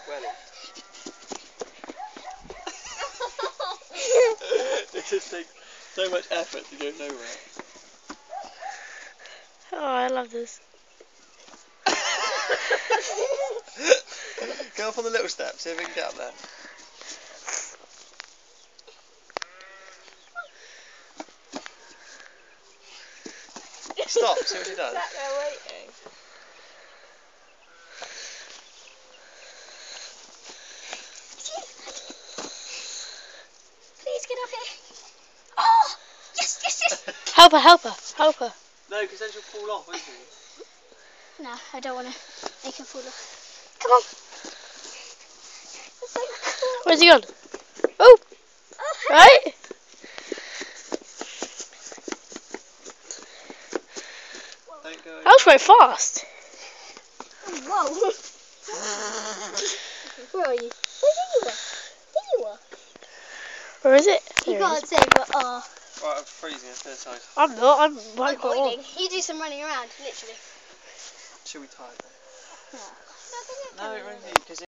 welly. It just takes so much effort to go nowhere. Oh, I love this. Go up on the little steps, see if we can get up there. Stop, see what she does. Sat there waiting. Please get up here. Oh! Yes, yes, yes! Help her, help her, help her. No, because then she'll fall off, won't she? No, I don't want to make him fall off. Come on. That's so cool. Where's he gone? Oh! Oh, Right? Don't go. That was quite fast. whoa. Where are you? Where you were? There you were. Where is it? You There it can't is. say, but Right, I'm freezing, let's go inside. I'm not, I'm I'm right on. boiling. You do some running around, literally. Should we tie it then? No. No, it won't be, because